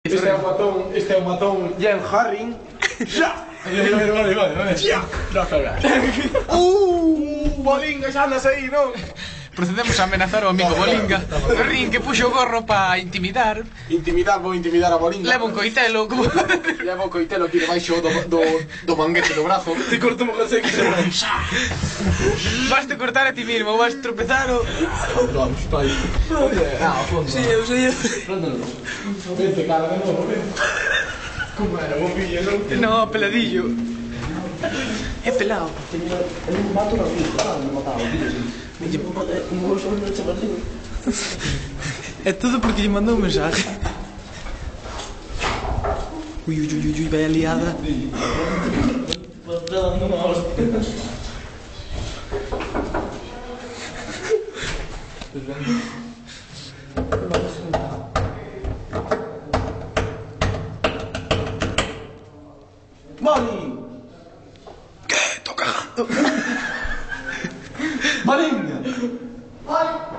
Este é o matón Jan Harring. Xa! Vai. Xa! Bolinga, xa andas aí, non? Procedemos a amenazar o amigo Bolinga. Rin que puxo o gorro para intimidar. Vou intimidar a Bolinga. Leva un coitelo. Leva o coitelo aquí debaixo do manguete do brazo. Te corto mo que se vai. Vas te cortar a ti mismo, vas tropezar o... Vamos, pai. Ah, ao fondo. Sei eu. Vente, cara, de novo, vente. Como era, bombilla, non? No, peladillo. É pelado. Eu mato na vida, non mataba, un bolso non che martín. É todo porque lle mandou un mensaje. Ui, vai a liada. Boli! Que? Tô cagando. Bolinga! Ai!